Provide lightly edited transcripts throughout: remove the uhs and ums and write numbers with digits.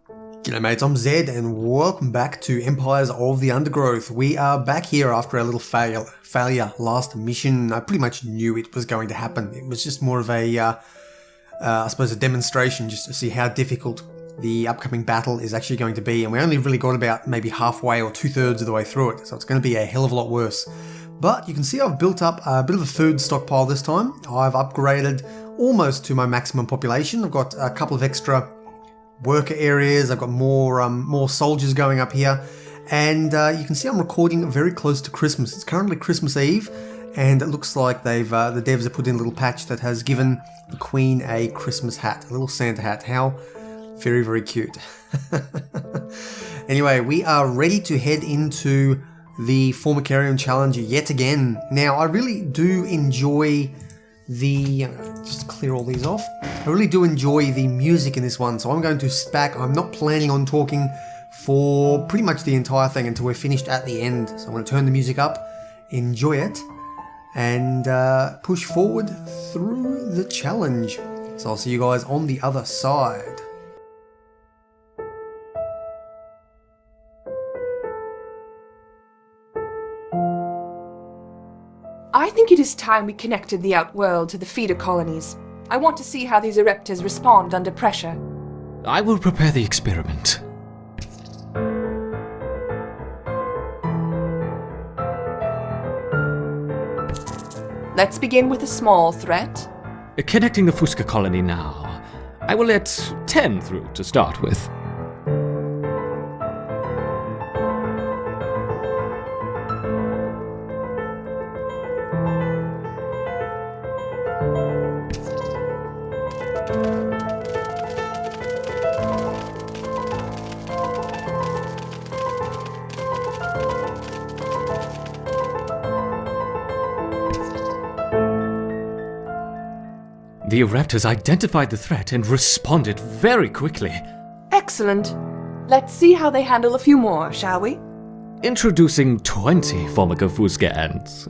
G'day mates, I'm Zed and welcome back to Empires of the Undergrowth. We are back here after a little failure last mission. I pretty much knew it was going to happen. It was just more of a, I suppose a demonstration just to see how difficult the upcoming battle is actually going to be. And we only really got about maybe halfway or 2/3 of the way through it. So it's going to be a hell of a lot worse. But you can see I've built up a bit of a food stockpile this time. I've upgraded almost to my maximum population. I've got a couple of extra worker areas. I've got more soldiers going up here, and you can see I'm recording very close to Christmas. It's currently Christmas Eve, and it looks like they've the devs have put in a little patch that has given the Queen a Christmas hat, a little Santa hat. How very, very cute. Anyway, we are ready to head into the Formicarium challenge yet again. Now, I really do enjoy the, just to clear all these off, I really do enjoy the music in this one, so I'm going to sit back. I'm not planning on talking for pretty much the entire thing until we're finished at the end. So I'm going to turn the music up, enjoy it, and push forward through the challenge. So I'll see you guys on the other side. I think it is time we connected the Outworld to the feeder colonies. I want to see how these Ereptors respond under pressure. I will prepare the experiment. Let's begin with a small threat. Connecting the Fusca colony now. I will let 10 through to start with. The Ereptors identified the threat and responded very quickly. Excellent. Let's see how they handle a few more, shall we? Introducing 20 Formicarium ants.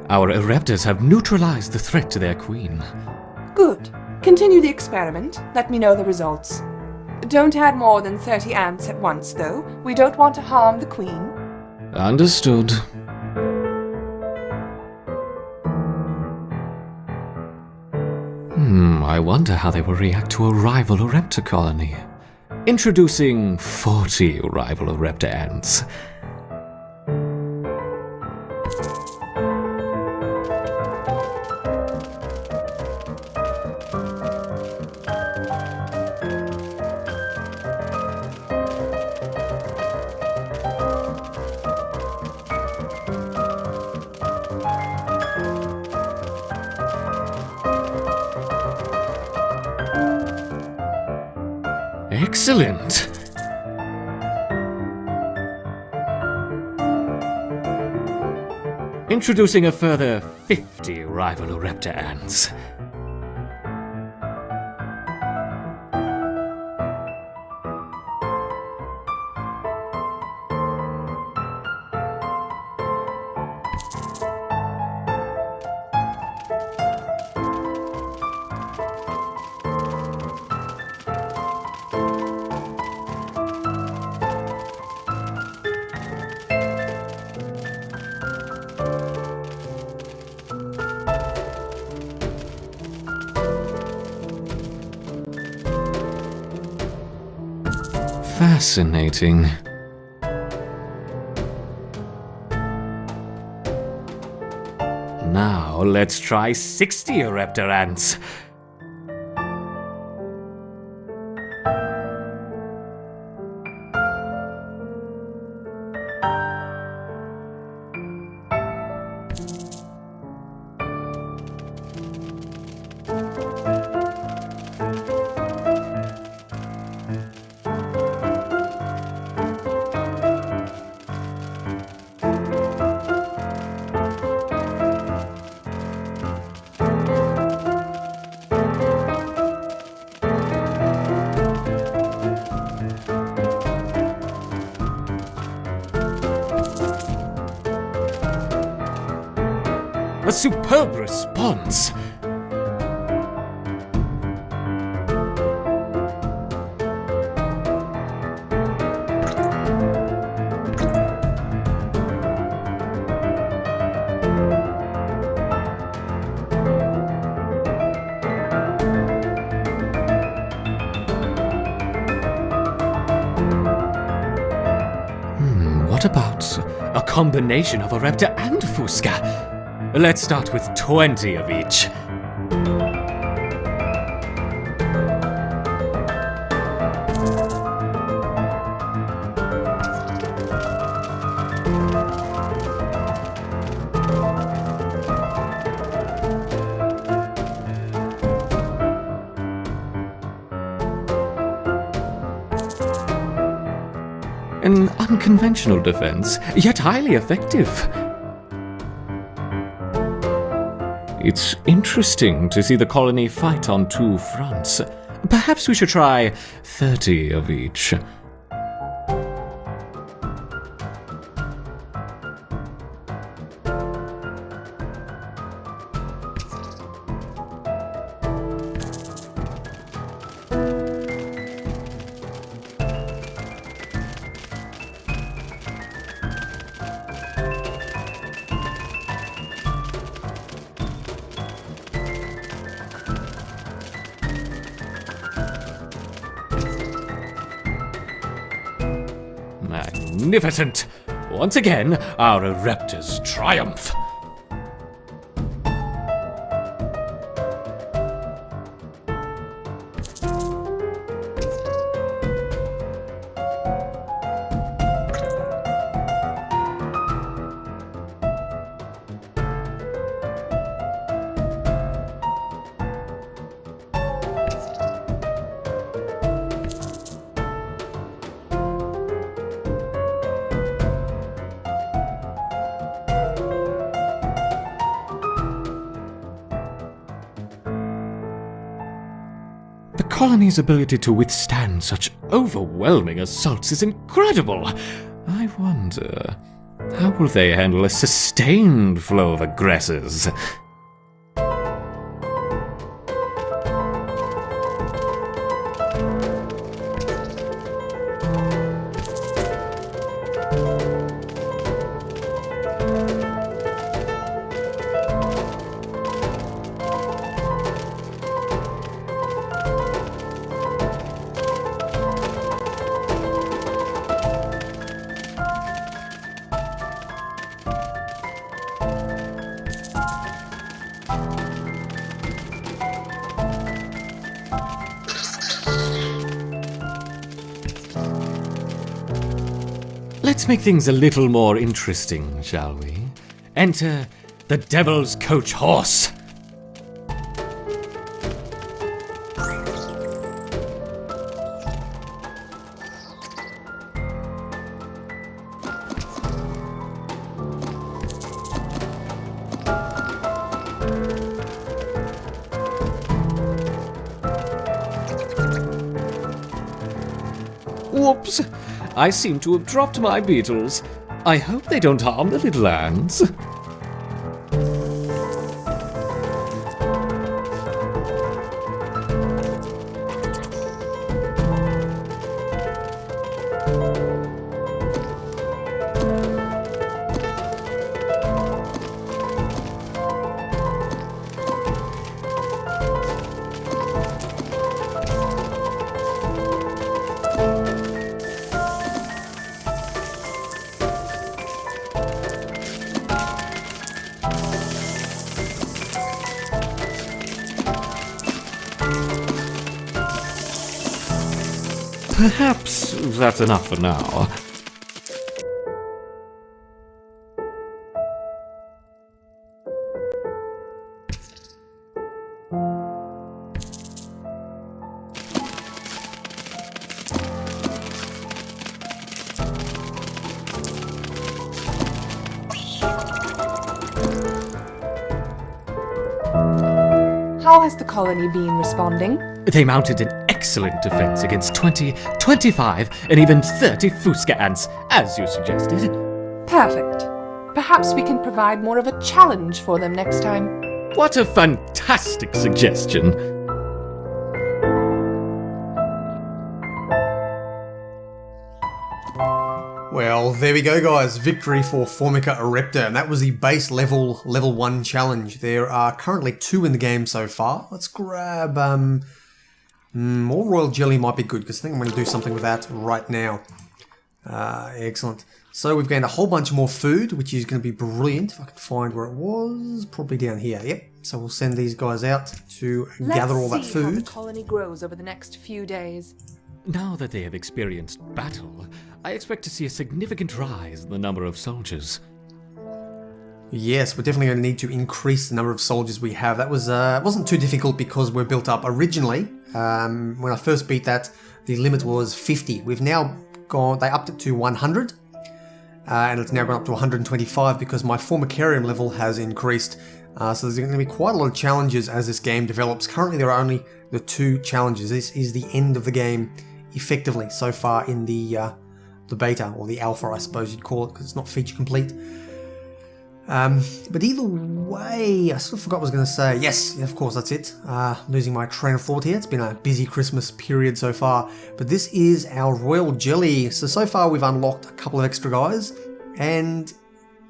Our Ereptors have neutralized the threat to their queen. Good. Continue the experiment. Let me know the results. Don't add more than 30 ants at once, though. We don't want to harm the queen. Understood. I wonder how they will react to a rival Ereptor colony. Introducing 40 rival Ereptor ants. Excellent! Introducing a further 50 rival Ereptor ants. Fascinating. Now let's try 60 Ereptor ants. A superb response! What about a combination of a raptor and Fusca? Let's start with 20 of each. An unconventional defense, yet highly effective. It's interesting to see the colony fight on two fronts. Perhaps we should try 30 of each. Magnificent! Once again, our raptors triumph! The colony's ability to withstand such overwhelming assaults is incredible. I wonder, how will they handle a sustained flow of aggressors? Let's make things a little more interesting, shall we? Enter the Devil's Coach Horse. Whoops! I seem to have dropped my beetles. I hope they don't harm the little ants. Perhaps that's enough for now. How has the colony been responding? They mounted an excellent defense against 20, 25, and even 30 Fusca ants, as you suggested. Perfect. Perhaps we can provide more of a challenge for them next time. What a fantastic suggestion! Well, there we go, guys. Victory for Formica Erepta, and that was the base level 1 challenge. There are currently 2 in the game so far. Let's grab more royal jelly might be good, because I think I'm going to do something with that right now. Excellent. So we've gained a whole bunch more food, which is going to be brilliant. If I can find where it was, probably down here. Yep. So we'll send these guys out to gather all that Let's see how the food. colony grows over the next few days. Now that they have experienced battle, I expect to see a significant rise in the number of soldiers. Yes, we're definitely going to need to increase the number of soldiers we have. That was wasn't too difficult because we're built up originally. When I first beat that, the limit was 50. We've now gone, they upped it to 100. And it's now gone up to 125 because my Formicarium level has increased. So there's going to be quite a lot of challenges as this game develops. Currently there are only the 2 challenges. This is the end of the game, effectively, so far in the beta, or the alpha I suppose you'd call it, because it's not feature complete. But either way, I sort of forgot what I was going to say. Yes, of course, that's it. Losing my train of thought here. It's been a busy Christmas period so far. But this is our royal jelly. So far we've unlocked a couple of extra guys. And,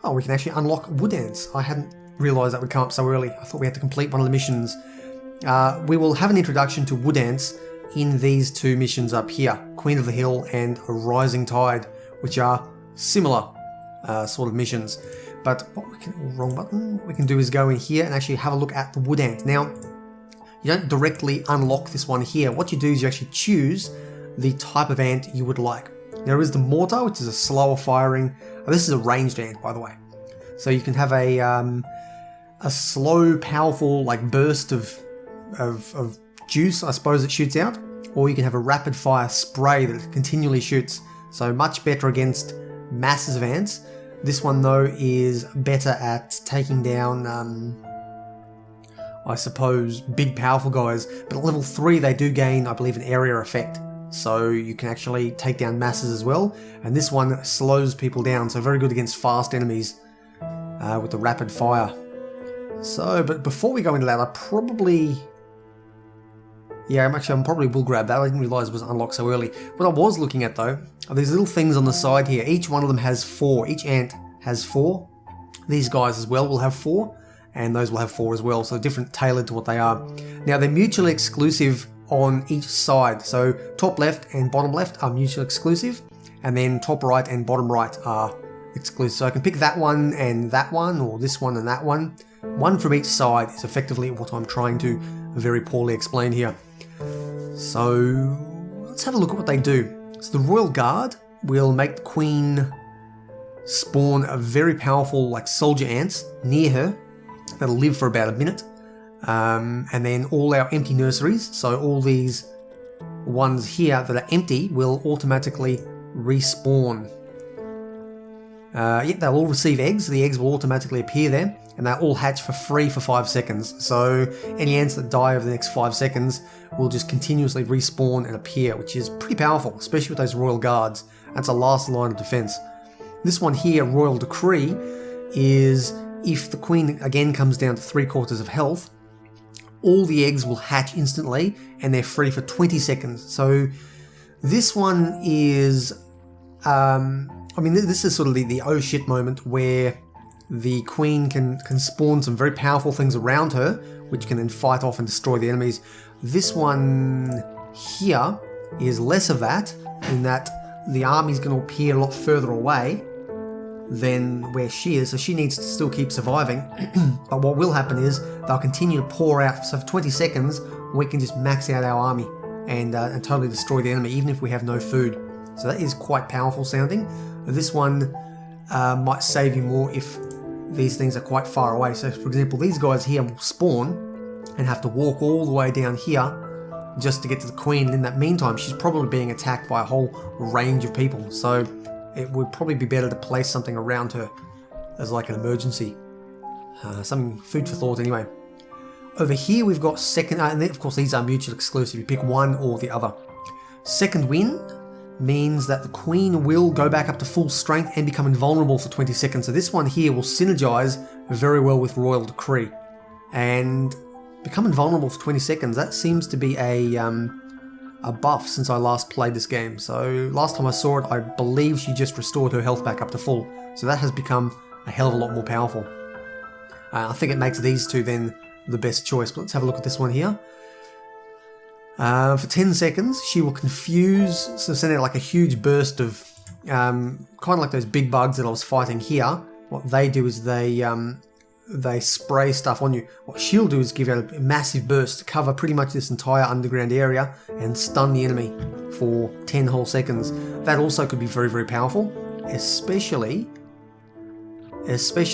oh, we can actually unlock wood ants. I hadn't realised that would come up so early. I thought we had to complete one of the missions. We will have an introduction to wood ants in these 2 missions up here. Queen of the Hill and a Rising Tide, which are similar sort of missions. But what we can, wrong button, what we can do is go in here and actually have a look at the wood ant. Now, you don't directly unlock this one here. What you do is you actually choose the type of ant you would like. There is the mortar, which is a slower firing. Oh, this is a ranged ant, by the way. So you can have a slow, powerful, like burst of juice, I suppose, it shoots out, or you can have a rapid fire spray that continually shoots. So much better against masses of ants. This one, though, is better at taking down, I suppose, big powerful guys. But at level 3, they do gain, I believe, an area effect. So you can actually take down masses as well. And this one slows people down, so very good against fast enemies with the rapid fire. So, but before we go into that, I probably will grab that. I didn't realise it was unlocked so early. What I was looking at, though, are these little things on the side here. Each one of them has 4. Each ant has 4. These guys as well will have 4, and those will have 4 as well, so different, tailored to what they are. Now, they're mutually exclusive on each side. So top left and bottom left are mutually exclusive, and then top right and bottom right are exclusive. So I can pick that one and that one, or this one and that one. One from each side is effectively what I'm trying to very poorly explain here. So let's have a look at what they do. So the Royal Guard will make the Queen spawn a very powerful like soldier ants near her that'll live for about a minute. And then all our empty nurseries, so all these ones here that are empty, will automatically respawn. They'll all receive eggs. The eggs will automatically appear there, and they'll all hatch for free for 5 seconds. So any ants that die over the next 5 seconds will just continuously respawn and appear, which is pretty powerful, especially with those Royal Guards. That's a last line of defense. This one here, Royal Decree, is if the Queen again comes down to 3/4 of health, all the eggs will hatch instantly and they're free for 20 seconds. So this one is, this is sort of the oh shit moment where the Queen can spawn some very powerful things around her, which can then fight off and destroy the enemies. This one here is less of that, in that the army's going to appear a lot further away than where she is, so she needs to still keep surviving. But what will happen is they'll continue to pour out, so for 20 seconds we can just max out our army and totally destroy the enemy, even if we have no food. So that is quite powerful sounding. This one might save you more if these things are quite far away. So for example, these guys here will spawn and have to walk all the way down here just to get to the Queen, and in that meantime she's probably being attacked by a whole range of people. So it would probably be better to place something around her as like an emergency. Something food for thought anyway. Over here we've got second, and then of course these are mutually exclusive. You pick one or the other. Second Wind means that the Queen will go back up to full strength and become invulnerable for 20 seconds. So this one here will synergize very well with Royal Decree. And become invulnerable for 20 seconds, that seems to be a buff since I last played this game. So last time I saw it, I believe she just restored her health back up to full. So that has become a hell of a lot more powerful. I think it makes these two then the best choice. But let's have a look at this one here. For 10 seconds, she will confuse, so send out like a huge burst of, kind of like those big bugs that I was fighting here. What they do is they spray stuff on you. What she'll do is give out a massive burst to cover pretty much this entire underground area and stun the enemy for 10 whole seconds. That also could be very, very powerful, especially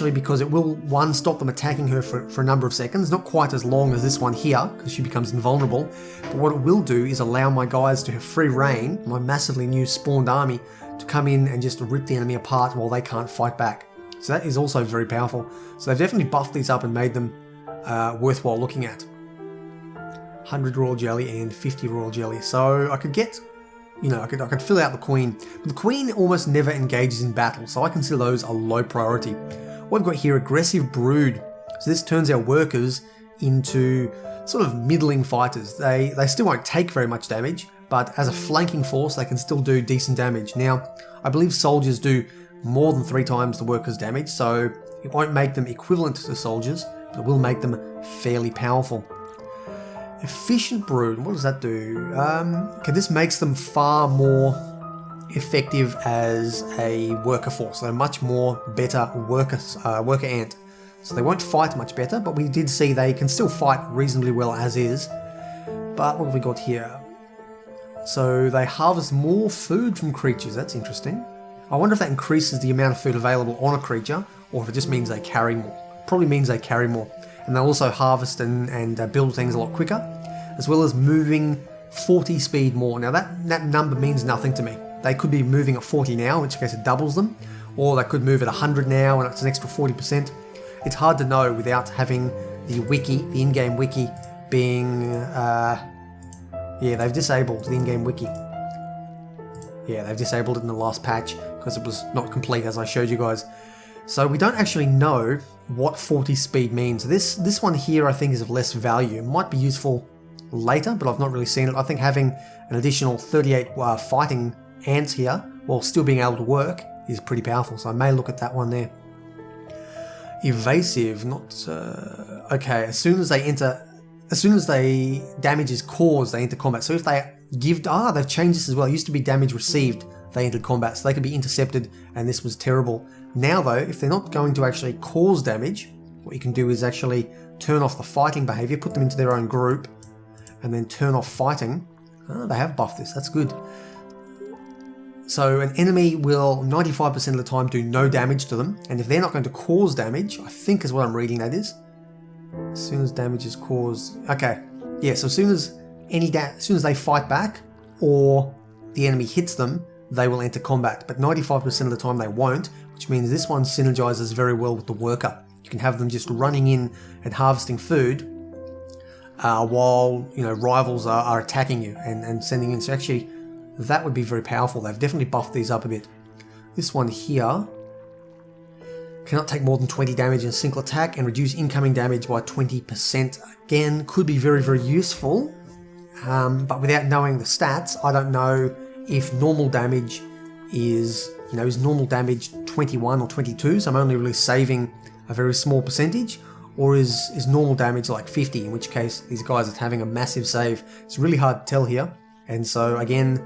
because it will, one, stop them attacking her for a number of seconds, not quite as long as this one here, because she becomes invulnerable, but what it will do is allow my guys to have free reign, my massively new spawned army, to come in and just rip the enemy apart while they can't fight back. So that is also very powerful. So they've definitely buffed these up and made them worthwhile looking at. 100 royal jelly and 50 royal jelly. So I could get, I could fill out the Queen. But the Queen almost never engages in battle, so I consider those a low priority. What we've got here, aggressive brood. So this turns our workers into sort of middling fighters. They still won't take very much damage, but as a flanking force, they can still do decent damage. Now, I believe soldiers do more than 3 times the workers' damage, so it won't make them equivalent to soldiers, but it will make them fairly powerful. Efficient brood, what does that do? Okay, this makes them far more effective as a worker force. They're much more better worker ant. So they won't fight much better, but we did see they can still fight reasonably well as is. But what have we got here? So they harvest more food from creatures, that's interesting. I wonder if that increases the amount of food available on a creature, or if it just means they carry more. Probably means they carry more. And they'll also harvest and build things a lot quicker, as well as moving 40 speed more. Now that number means nothing to me. They could be moving at 40 now, in which case it doubles them, or they could move at 100 now and it's an extra 40%. It's hard to know without having the wiki, the in-game wiki, being... yeah, they've disabled the in-game wiki. Yeah, they've disabled it in the last patch because it was not complete, as I showed you guys. So we don't actually know what 40 speed means. This one here I think is of less value. It might be useful later, but I've not really seen it. I think having an additional 38 fighting ants here while still being able to work is pretty powerful, so I may look at that one there. Evasive, not... okay, as soon as damage is caused, they enter combat. So if they give... they've changed this as well. It used to be damage received, they entered combat, so they could be intercepted, and this was terrible. Now though, if they're not going to actually cause damage, what you can do is actually turn off the fighting behavior, put them into their own group, and then turn off fighting. They have buffed this, that's good. So an enemy will 95% of the time do no damage to them, and if they're not going to cause damage, I think is what I'm reading that is. As soon as damage is caused... Okay, yeah, so as soon as they fight back, or the enemy hits them, they will enter combat, but 95% of the time they won't, which means this one synergizes very well with the worker. You can have them just running in and harvesting food while rivals are attacking you and sending in. So actually, that would be very powerful. They've definitely buffed these up a bit. This one here cannot take more than 20 damage in a single attack and reduce incoming damage by 20%. Again, could be very, very useful, but without knowing the stats, I don't know if normal damage is normal damage 21 or 22, so I'm only really saving a very small percentage, or is normal damage like 50, in which case these guys are having a massive save. It's really hard to tell here, and so again,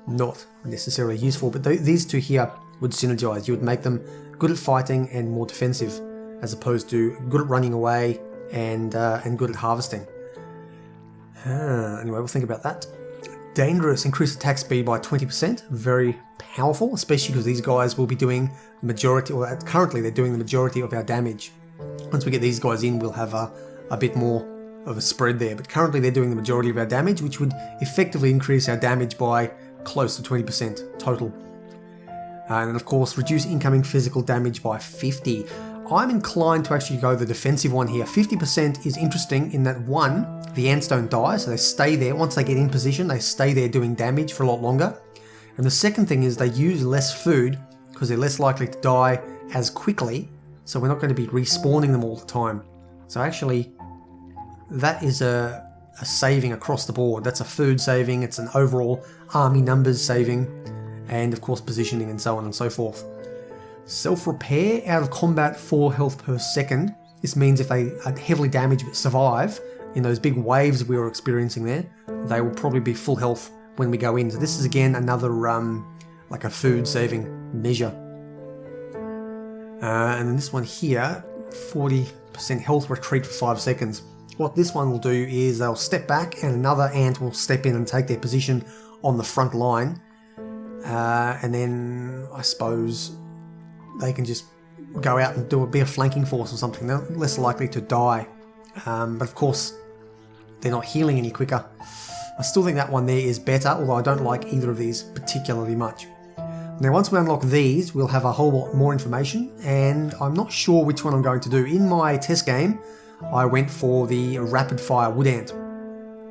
not necessarily useful, but these two here would synergize. You would make them good at fighting and more defensive, as opposed to good at running away and good at harvesting. Anyway, we'll think about that. Dangerous, increased attack speed by 20%, very powerful, especially because these guys will be doing the majority, or currently they're doing the majority of our damage. Once we get these guys in, we'll have a bit more of a spread there, but currently they're doing the majority of our damage, which would effectively increase our damage by close to 20% total. And of course, reduce incoming physical damage by 50. I'm inclined to actually go the defensive one here. 50% is interesting in that, one, the ants don't die, so they stay there. Once they get in position, they stay there doing damage for a lot longer. And the second thing is they use less food because they're less likely to die as quickly, so we're not going to be respawning them all the time. So actually, that is a saving across the board. That's a food saving, it's an overall army numbers saving, and of course positioning and so on and so forth. Self-repair, out of combat 4 health per second. This means if they are heavily damaged but survive in those big waves we were experiencing there, they will probably be full health when we go in. So this is again another like a food saving measure. And then this one here, 40% health retreat for 5 seconds. What this one will do is they'll step back and another ant will step in and take their position on the front line. And then I suppose they can just go out and do a bit of flanking force or something. They're less likely to die. But of course, they're not healing any quicker. I still think that one there is better, although I don't like either of these particularly much. Now once we unlock these, we'll have a whole lot more information, and I'm not sure which one I'm going to do. In my test game, I went for the rapid fire wood ant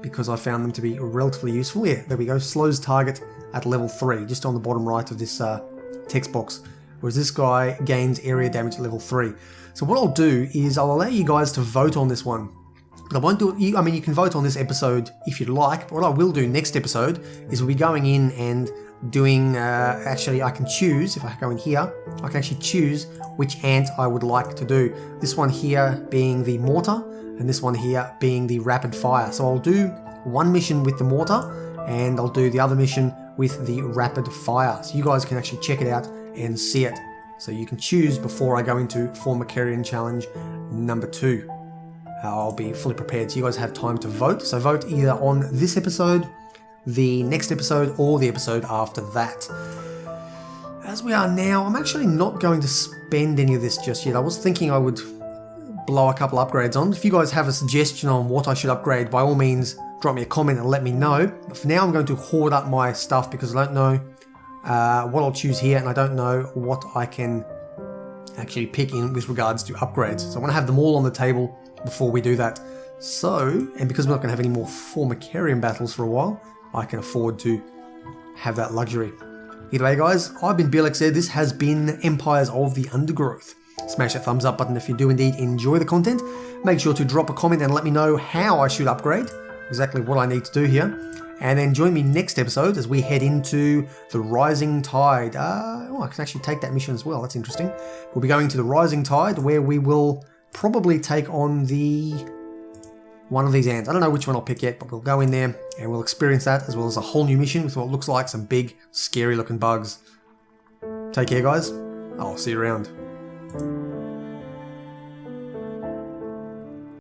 because I found them to be relatively useful. Yeah, there we go. Slows target at level 3, just on the bottom right of this text box. Whereas this guy gains area damage at level 3. So what I'll do is I'll allow you guys to vote on this one. But I won't do it. I mean, you can vote on this episode if you'd like. But what I will do next episode is we'll be going in and doing, actually I can choose, if I go in here, I can actually choose which ant I would like to do. This one here being the mortar, and this one here being the rapid fire. So I'll do one mission with the mortar, and I'll do the other mission with the rapid fire. So you guys can actually check it out and see it. So you can choose before I go into Formicarium challenge number 2. I'll be fully prepared, so you guys have time to vote. So vote either on this episode, the next episode, or the episode after that. As we are now, I'm actually not going to spend any of this just yet. I was thinking I would blow a couple upgrades on. If you guys have a suggestion on what I should upgrade, by all means drop me a comment and let me know. But for now I'm going to hoard up my stuff because I don't know what I'll choose here, and I don't know what I can actually pick in with regards to upgrades. So I want to have them all on the table before we do that. So, and because we're not going to have any more Formicarium battles for a while, I can afford to have that luxury. Either way guys, I've been Blxz. This has been Empires of the Undergrowth. Smash that thumbs up button if you do indeed enjoy the content. Make sure to drop a comment and let me know how I should upgrade, exactly what I need to do here. And then join me next episode as we head into the Rising Tide. Oh, I can actually take that mission as well. That's interesting. We'll be going to the Rising Tide, where we will probably take on one of these ants. I don't know which one I'll pick yet, but we'll go in there and we'll experience that, as well as a whole new mission with what looks like some big, scary looking bugs. Take care guys. I'll see you around.